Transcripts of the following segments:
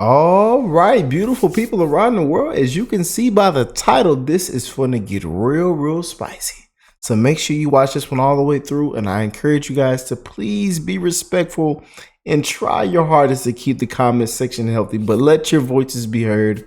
All right, beautiful people around the world. As you can see by the title, this is going to get real spicy. So make sure you watch this one all the way through. And I encourage you guys to please be respectful and try your hardest to keep the comment section healthy, but let your voices be heard.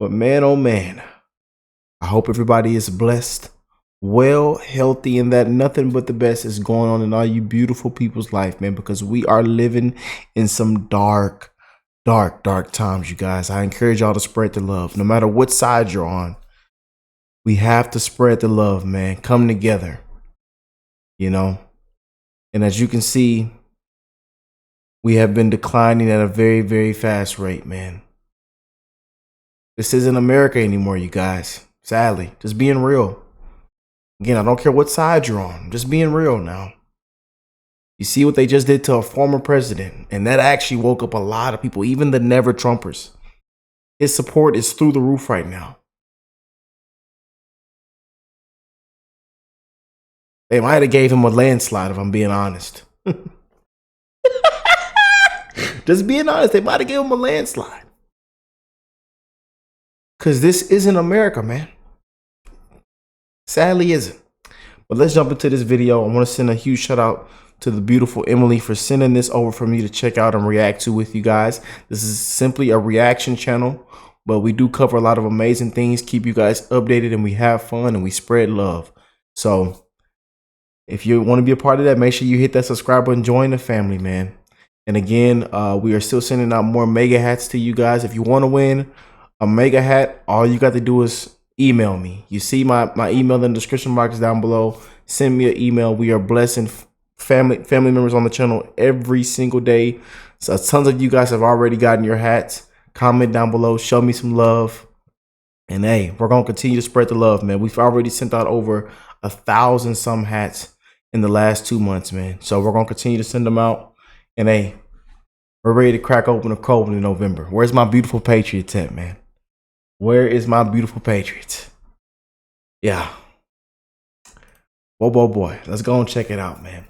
But man, oh man, I hope everybody is blessed, well, healthy, and that nothing but the best is going on in all you beautiful people's life, man, because we are living in some dark times, you guys. I encourage y'all to spread the love. No matter what side you're on, we have to spread the love, man. Come together, you know. And as you can see, we have been declining at a very fast rate, man. This isn't America anymore, you guys. Sadly, just being real. Again, I don't care what side you're on. Just being real now. You see what they just did to a former president, and that actually woke up a lot of people, even the never Trumpers. His support is through the roof right now. They might have gave him a landslide, if I'm being honest. Just being honest, they might have gave him a landslide. Because this isn't America, man. Sadly isn't. But let's jump into this video. I want to send a huge shout out to the beautiful Emily for sending this over for me to check out and react to with you guys. This is simply a reaction channel, but we do cover a lot of amazing things, keep you guys updated, and we have fun and we spread love. So if you want to be a part of that, make sure you hit that subscribe button, join the family, man. And again, we are still sending out more mega hats to you guys. If you want to win a mega hat, all you got to do is email me. You see my email in the description box down below. Send me an email. We are blessing family members on the channel every single day. So tons of you guys have already gotten your hats. Comment down below, show me some love, and hey, we're gonna continue to spread the love, man. We've already sent out over 1,000 some hats in the last 2 months, man. So we're gonna continue to send them out, and hey, we're ready to crack open a cold in November. Where's my beautiful Patriots at, man? Where is my beautiful Patriots? Yeah. Boy. Let's go and check it out, man.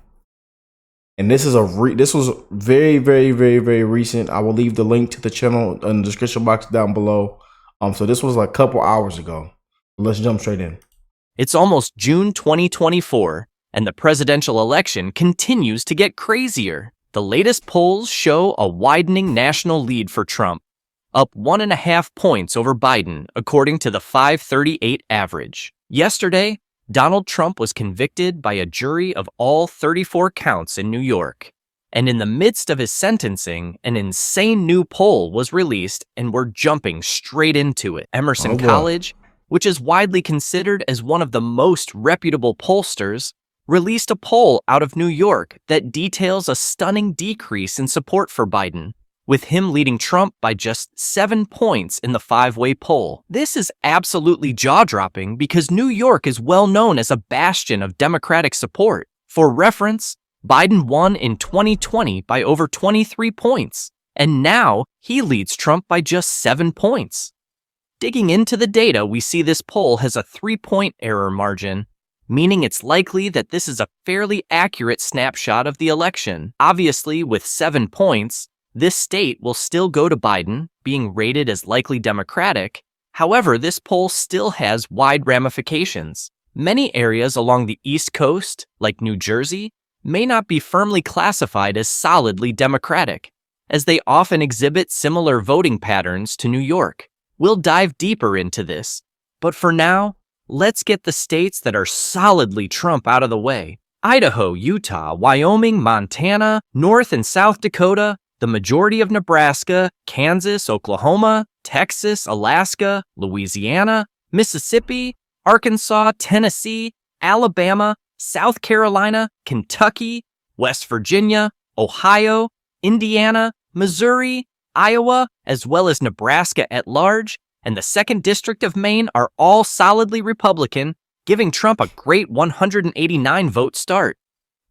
And this is this was very recent. I will leave the link to the channel in the description box down below. So this was like a couple hours ago. Let's jump straight in. It's almost June 2024, and the presidential election continues to get crazier. The latest polls show a widening national lead for Trump, up 1.5 points over Biden, according to the 538 average. Yesterday, Donald Trump was convicted by a jury of all 34 counts in New York. And in the midst of his sentencing, an insane new poll was released, and we're jumping straight into it. Emerson College, which is widely considered as one of the most reputable pollsters, released a poll out of New York that details a stunning decrease in support for Biden, with him leading Trump by just 7 points in the 5-way poll. This is absolutely jaw-dropping because New York is well known as a bastion of Democratic support. For reference, Biden won in 2020 by over 23 points, and now he leads Trump by just 7 points. Digging into the data, we see this poll has a 3-point error margin, meaning it's likely that this is a fairly accurate snapshot of the election. Obviously, with 7 points, this state will still go to Biden, being rated as likely Democratic. However, this poll still has wide ramifications. Many areas along the East Coast, like New Jersey, may not be firmly classified as solidly Democratic, as they often exhibit similar voting patterns to New York. We'll dive deeper into this, but for now, let's get the states that are solidly Trump out of the way. Idaho, Utah, Wyoming, Montana, North and South Dakota, the majority of Nebraska, Kansas, Oklahoma, Texas, Alaska, Louisiana, Mississippi, Arkansas, Tennessee, Alabama, South Carolina, Kentucky, West Virginia, Ohio, Indiana, Missouri, Iowa, as well as Nebraska at large, and the 2nd District of Maine are all solidly Republican, giving Trump a great 189-vote start.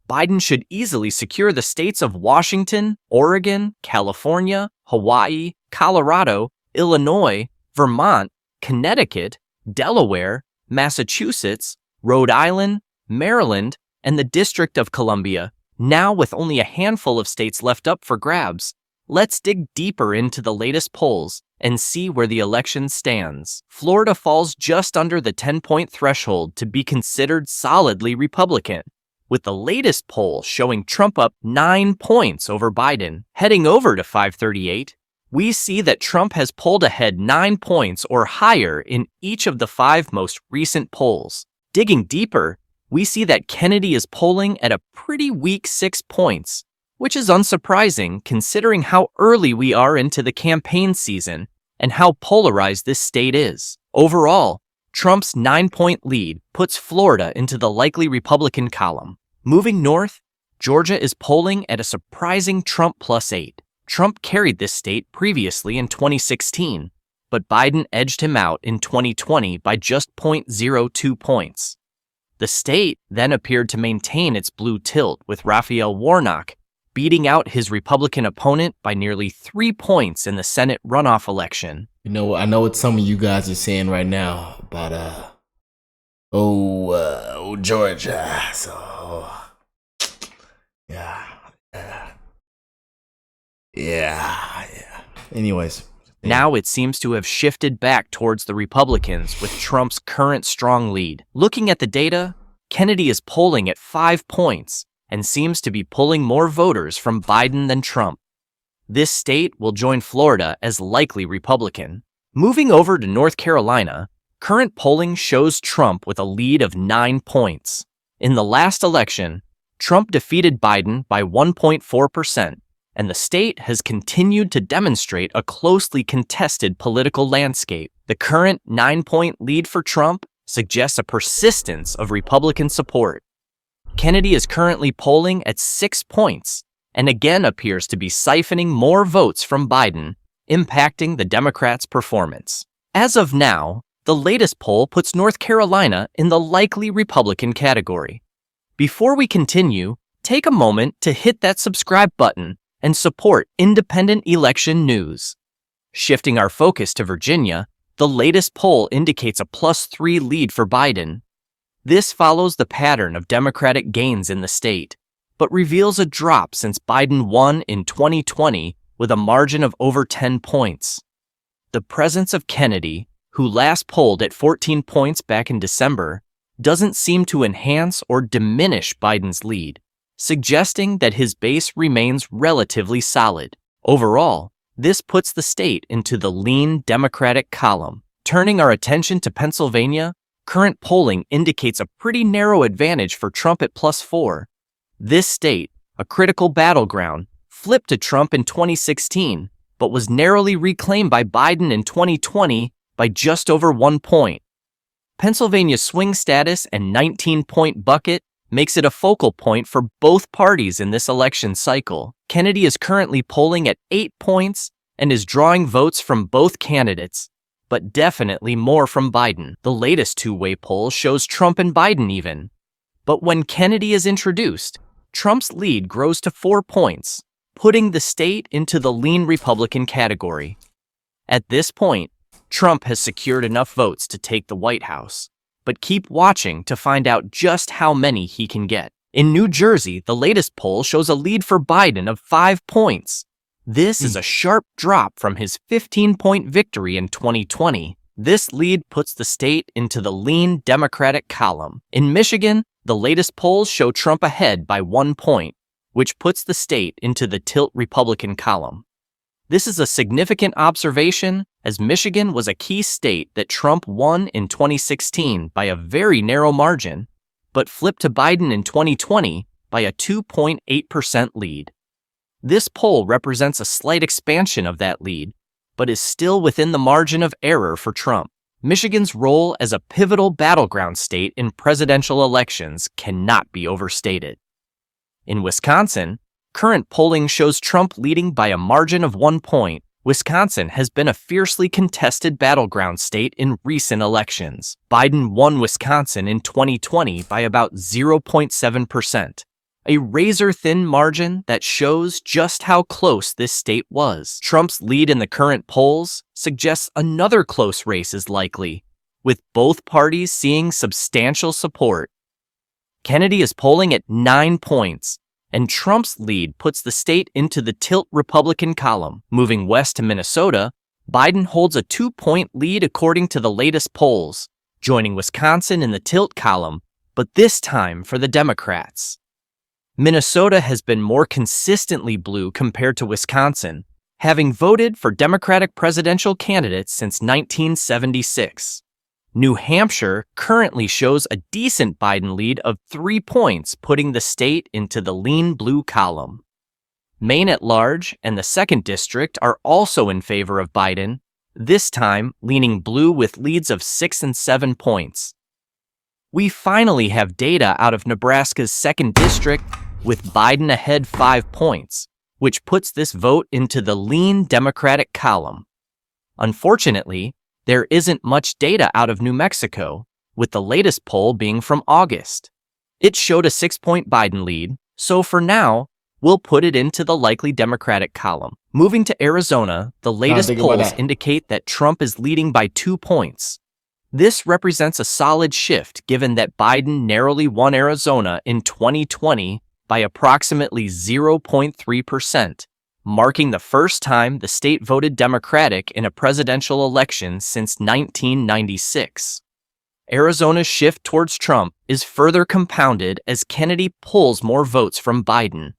Biden should easily secure the states of Washington, Oregon, California, Hawaii, Colorado, Illinois, Vermont, Connecticut, Delaware, Massachusetts, Rhode Island, Maryland, and the District of Columbia, now with only a handful of states left up for grabs. Let's dig deeper into the latest polls and see where the election stands. Florida falls just under the 10-point threshold to be considered solidly Republican, with the latest poll showing Trump up 9 points over Biden. Heading over to 538, we see that Trump has pulled ahead 9 points or higher in each of the 5 most recent polls. Digging deeper, we see that Kennedy is polling at a pretty weak 6 points, which is unsurprising considering how early we are into the campaign season and how polarized this state is. Overall, Trump's 9-point lead puts Florida into the likely Republican column. Moving north, Georgia is polling at a surprising Trump +8. Trump carried this state previously in 2016, but Biden edged him out in 2020 by just 0.02 points. The state then appeared to maintain its blue tilt, with Raphael Warnock beating out his Republican opponent by nearly 3 points in the Senate runoff election. You know, I know what some of you guys are saying right now about Georgia. So yeah. Anyways. Now it seems to have shifted back towards the Republicans with Trump's current strong lead. Looking at the data, Kennedy is polling at 5 points and seems to be pulling more voters from Biden than Trump. This state will join Florida as likely Republican. Moving over to North Carolina, current polling shows Trump with a lead of 9 points. In the last election, Trump defeated Biden by 1.4%. And the state has continued to demonstrate a closely contested political landscape. The current 9-point lead for Trump suggests a persistence of Republican support. Kennedy is currently polling at 6 points and again appears to be siphoning more votes from Biden, impacting the Democrats' performance. As of now, the latest poll puts North Carolina in the likely Republican category. Before we continue, take a moment to hit that subscribe button and support independent election news. Shifting our focus to Virginia, the latest poll indicates a +3 lead for Biden. This follows the pattern of Democratic gains in the state, but reveals a drop since Biden won in 2020 with a margin of over 10 points. The presence of Kennedy, who last polled at 14 points back in December, doesn't seem to enhance or diminish Biden's lead, suggesting that his base remains relatively solid. Overall, this puts the state into the lean Democratic column. Turning our attention to Pennsylvania, current polling indicates a pretty narrow advantage for Trump at +4. This state, a critical battleground, flipped to Trump in 2016, but was narrowly reclaimed by Biden in 2020 by just over 1 point. Pennsylvania's swing status and 19-point bucket makes it a focal point for both parties in this election cycle. Kennedy is currently polling at 8 points and is drawing votes from both candidates, but definitely more from Biden. The latest two-way poll shows Trump and Biden even. But when Kennedy is introduced, Trump's lead grows to 4 points, putting the state into the lean Republican category. At this point, Trump has secured enough votes to take the White House, but keep watching to find out just how many he can get. In New Jersey, the latest poll shows a lead for Biden of 5 points. This is a sharp drop from his 15-point victory in 2020. This lead puts the state into the lean Democratic column. In Michigan, the latest polls show Trump ahead by 1 point, which puts the state into the tilt Republican column. This is a significant observation, as Michigan was a key state that Trump won in 2016 by a very narrow margin, but flipped to Biden in 2020 by a 2.8% lead. This poll represents a slight expansion of that lead, but is still within the margin of error for Trump. Michigan's role as a pivotal battleground state in presidential elections cannot be overstated. In Wisconsin, current polling shows Trump leading by a margin of 1 point. Wisconsin has been a fiercely contested battleground state in recent elections. Biden won Wisconsin in 2020 by about 0.7%, a razor-thin margin that shows just how close this state was. Trump's lead in the current polls suggests another close race is likely, with both parties seeing substantial support. Kennedy is polling at 9 points, and Trump's lead puts the state into the tilt Republican column. Moving west to Minnesota, Biden holds a 2-point lead according to the latest polls, joining Wisconsin in the tilt column, but this time for the Democrats. Minnesota has been more consistently blue compared to Wisconsin, having voted for Democratic presidential candidates since 1976. New Hampshire currently shows a decent Biden lead of 3 points, putting the state into the lean blue column. Maine at large and the 2nd District are also in favor of Biden, this time leaning blue with leads of 6 and 7 points. We finally have data out of Nebraska's 2nd District, with Biden ahead 5 points, which puts this vote into the lean Democratic column. Unfortunately, there isn't much data out of New Mexico, with the latest poll being from August. It showed a 6-point Biden lead, so for now, we'll put it into the likely Democratic column. Moving to Arizona, the latest polls indicate that Trump is leading by 2 points. This represents a solid shift given that Biden narrowly won Arizona in 2020 by approximately 0.3%, marking the first time the state voted Democratic in a presidential election since 1996. Arizona's shift towards Trump is further compounded as Kennedy pulls more votes from Biden.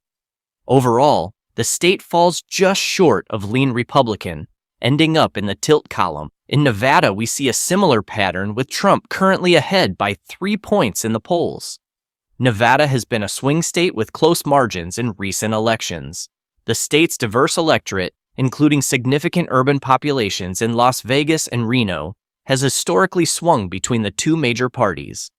Overall, the state falls just short of lean Republican, ending up in the tilt column. In Nevada, we see a similar pattern with Trump currently ahead by 3 points in the polls. Nevada has been a swing state with close margins in recent elections. The state's diverse electorate, including significant urban populations in Las Vegas and Reno, has historically swung between the two major parties.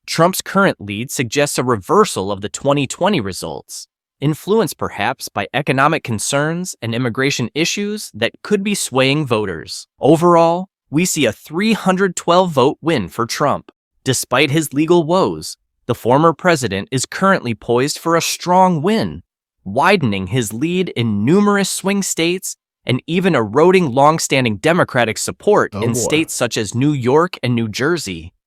Trump's current lead suggests a reversal of the 2020 results, influenced perhaps by economic concerns and immigration issues that could be swaying voters. Overall, we see a 312-vote win for Trump. Despite his legal woes, the former president is currently poised for a strong win, widening his lead in numerous swing states and even eroding long-standing Democratic support in states such as New York and New Jersey.